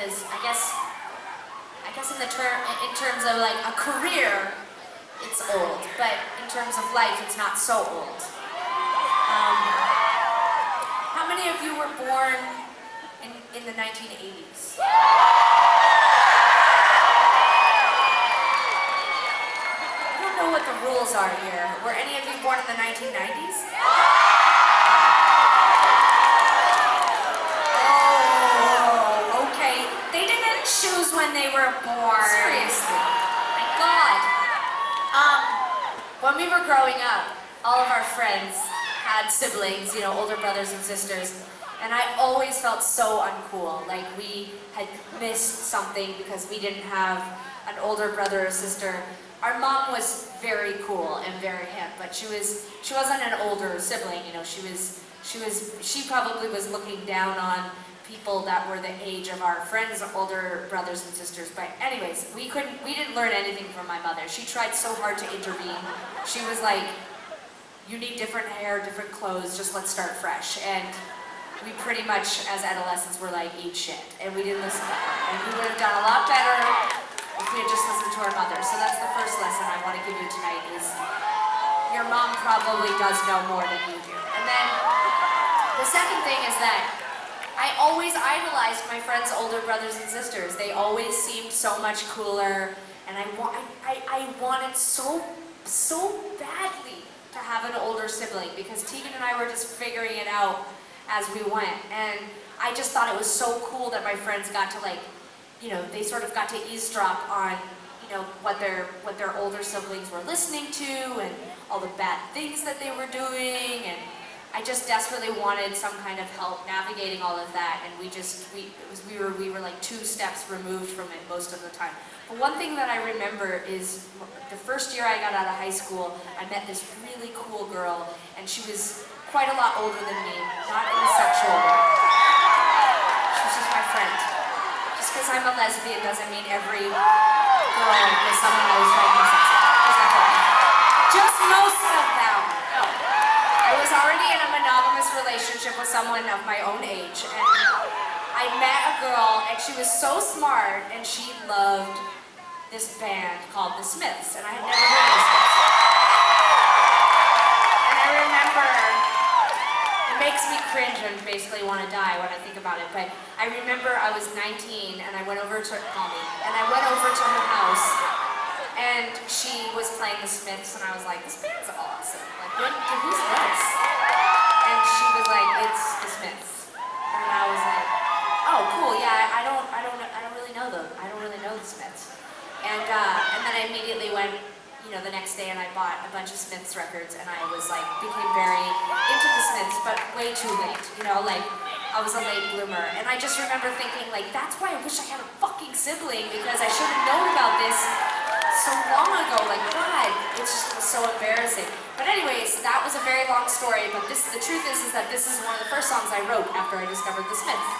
because I guess in terms of like a career, it's old, but in terms of life, it's not so old. How many of you were born in the 1980s? I don't know what the rules are here. Were any of you born in the 1990s? Oh, okay. They didn't choose when they were born. Seriously. My God. When we were growing up, all of our friends had siblings, you know, older brothers and sisters, and I always felt so uncool, like we had missed something because we didn't have an older brother or sister. Our mom was very cool and very hip, but she wasn't an older sibling, you know. She probably was looking down on people that were the age of our friends' older brothers and sisters. But anyways, we didn't learn anything from my mother. She tried so hard to intervene. She was like, you need different hair, different clothes, just let's start fresh. And we pretty much, as adolescents, were like, eat shit. And we didn't listen to her. And we would have done a lot better if we had just listened to our mother. So that's the first lesson I want to give you tonight is, your mom probably does know more than you do. And then, the second thing is that I always idolized my friends' older brothers and sisters. They always seemed so much cooler, and I wanted so badly to have an older sibling, because Tegan and I were just figuring it out as we went, and I just thought it was so cool that my friends got to, like, you know, they sort of got to eavesdrop on, you know, what their older siblings were listening to and all the bad things that they were doing, and I just desperately wanted some kind of help navigating all of that, and we were like 2 steps removed from it most of the time. But one thing that I remember is the first year I got out of high school, I met this really cool girl, and she was quite a lot older than me, not in a sexual way. She was just my friend. Just because I'm a lesbian doesn't mean every girl is someone I was trying sex with. Just most of them. No. I was already in a monogamous relationship with someone of my own age, and I met a girl, and she was so smart, and she loved this band called The Smiths, and I had never heard of The Smiths. And I remember, it makes me cringe and basically want to die when I think about it, but I remember I was 19, and I went over to her house, and she was playing The Smiths, and I was like, this band's awesome. Like, who's this? And she was like, it's The Smiths. And I was like, oh, cool, yeah, I don't really know them. I don't really know The Smiths. And then I immediately went, you know, the next day, and I bought a bunch of Smiths records, and I was like, became very into The Smiths, but way too late, you know, like, I was a late bloomer. And I just remember thinking, like, that's why I wish I had a fucking sibling, because I should have known about this so long ago. Like, God, it's just so embarrassing. But anyways, that was a very long story, but the truth is that this is one of the first songs I wrote after I discovered The Smiths.